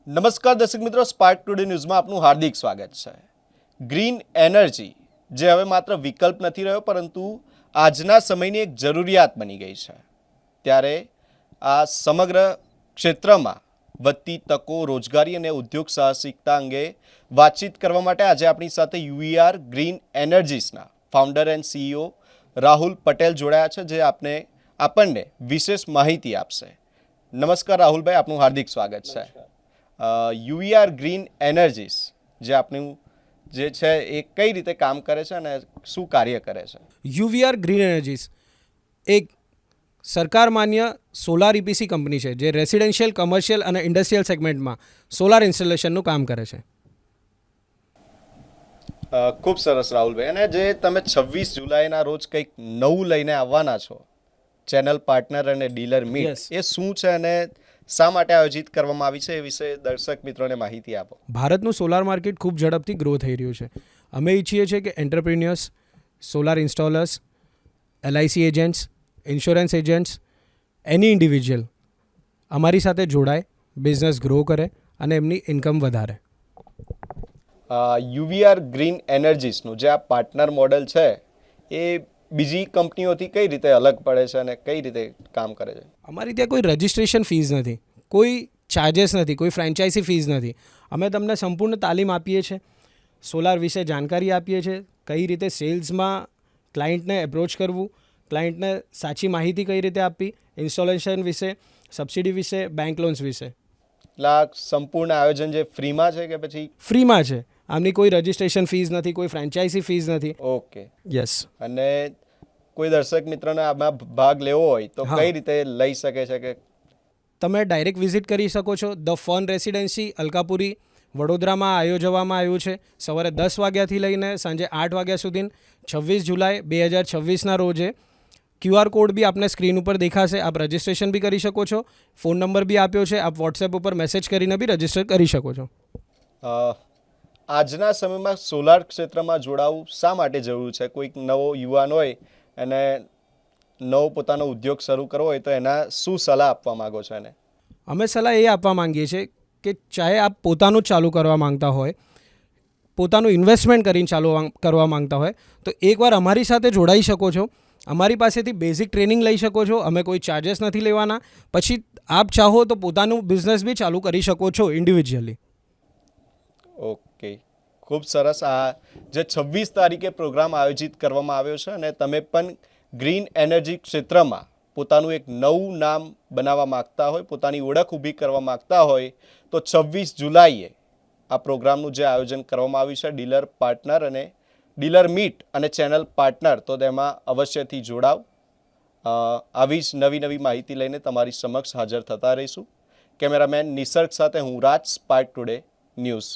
નમસ્કાર દર્શક મિત્રો, સ્પાર્ક ટુડે ન્યૂઝમાં આપનું હાર્દિક સ્વાગત છે. ગ્રીન એનર્જી જે હવે માત્ર વિકલ્પ નથી રહ્યો પરંતુ આજના સમયની એક જરૂરિયાત બની ગઈ છે. ત્યારે આ સમગ્ર ક્ષેત્રમાં વધતી તકો, રોજગારી અને ઉદ્યોગ સાહસિકતા અંગે વાતચીત કરવા માટે આજે આપણી સાથે યુવીઆર ગ્રીન એનર્જીસના founder and CEO Rahul Patel જોડાયા છે, જે આપણને વિશેષ માહિતી આપશે. નમસ્કાર રાહુલભાઈ, આપનું હાર્દિક સ્વાગત છે. યુવીઆર ગ્રીન એનર્જીસ જે આપનું જે છે એ કઈ રીતે કામ કરે છે અને શું કાર્ય કરે છે? યુવીઆર ગ્રીન એનર્જીસ એક સરકાર માન્ય સોલાર ઇપીસી કંપની છે જે રેસિડેન્શિયલ, કમર્શિયલ અને ઇન્ડસ્ટ્રીયલ સેગમેન્ટમાં સોલાર ઇન્સ્ટોલેશનનું કામ કરે છે. ખૂબ સરસ રાહુલભાઈ. અને જે તમે 26 જુલાઈના રોજ કંઈક નવું લઈને આવવાના છો, ચેનલ પાર્ટનર અને ડીલર મીટ, એ શું છે અને શા માટે આયોજિત કરવામાં આવી છે એ વિશે દર્શક મિત્રોને માહિતી આપો. ભારતનું સોલાર માર્કેટ ખૂબ ઝડપથી ગ્રો થઈ રહ્યું છે. અમે ઈચ્છીએ છીએ કે entrepreneurs, solar installers, LIC agents, insurance agents, any individual અમારી સાથે જોડાય, બિઝનેસ ગ્રો કરે અને એમની ઇન્કમ વધારે. યુવીઆર ગ્રીન એનર્જીસનું જે આ પાર્ટનર મોડેલ છે એ બીજી કંપનીઓથી કઈ રીતે અલગ પડે છે અને કઈ રીતે કામ કરે છે? અમારી ત્યાં કોઈ રજિસ્ટ્રેશન ફીસ નથી, કોઈ ચાર્જેસ નથી, કોઈ ફ્રેન્ચાઇઝી ફીસ નથી. અમે તમને સંપૂર્ણ તાલીમ આપીએ છીએ, સોલાર વિશે જાણકારી આપીએ છીએ, કઈ રીતે સેલ્સમાં ક્લાયન્ટને એપ્રોચ કરવું, ક્લાયન્ટને સાચી માહિતી કઈ રીતે આપવી, ઇન્સ્ટોલેશન વિશે, સબસિડી વિશે, બેંક લોન્સ વિશે. એટલે આ સંપૂર્ણ આયોજન જે ફ્રીમાં છે કે પછી? ફ્રીમાં છે. આમની કોઈ રજિસ્ટ્રેશન ફીસ નથી, કોઈ ફ્રેન્ચાઇઝી ફીસ નથી. Okay, yes. અને કોઈ દર્શક મિત્રોને આમાં ભાગ લેવો હોય તો કઈ રીતે લઈ શકે છે? કે તમે ડાયરેક્ટ વિઝિટ કરી શકો છો. ધ ફન રેસિડેન્સી અલકાપુરી વડોદરામાં આયોજવામાં આવ્યું છે. સવારે 10 વાગ્યાથી લઈને સાંજે 8 વાગ્યા સુધી 26 જુલાઈ 2026ના રોજે. QR કોડ બી આપને સ્ક્રીન ઉપર દેખાશે. આપ રજિસ્ટ્રેશન બી કરી શકો છો. ફોન નંબર બી આપ્યો છે, આપ વોટ્સએપ ઉપર મેસેજ કરીને બી રજિસ્ટર કરી શકો છો. આજના સમયમાં સોલાર ક્ષેત્રમાં જોડાવું શા માટે જરૂર છે? કોઈક નવો યુવાન હોય અને નવો પોતાનો ઉદ્યોગ શરૂ કરવો હોય તો એના શું સલાહ આપવા માગો છો એને? અમે સલાહ એ આપવા માંગીએ છીએ કે ચાહે આપ પોતાનું ચાલુ કરવા માંગતા હોય, પોતાનું ઇન્વેસ્ટમેન્ટ કરીને ચાલુ કરવા માંગતા હોય તો એકવાર અમારી સાથે જોડાઈ શકો છો. અમારી પાસેથી બેઝિક ટ્રેનિંગ લઈ શકો છો. અમે કોઈ ચાર્જેસ નથી લેવાના. પછી આપ ચાહો તો પોતાનું બિઝનેસ બી ચાલુ કરી શકો છો ઇન્ડિવિજ્યુઅલી. ઓકે, ખૂબ સરસ. આ જે 26 તારીખે પ્રોગ્રામ આયોજિત કરવામાં આવ્યો છે અને તમે પણ ગ્રીન એનર્જી ક્ષેત્રમાં પોતાનું એક નવું નામ બનાવવા માગતા હોય, પોતાની ઓળખ ઊભી કરવા માગતા હોય તો 26 જુલાઈએ આ પ્રોગ્રામનું જે આયોજન કરવામાં આવ્યું છે, ડીલર પાર્ટનર અને ડીલર મીટ અને ચેનલ પાર્ટનર, તો તેમાં અવશ્યથી જોડાવ. આવી જ નવી નવી માહિતી લઈને તમારી સમક્ષ હાજર થતા રહીશું. કેમેરામેન નિસર્ગ સાથે હું રાજ, સ્પાર્ક ટુડે ન્યૂઝ.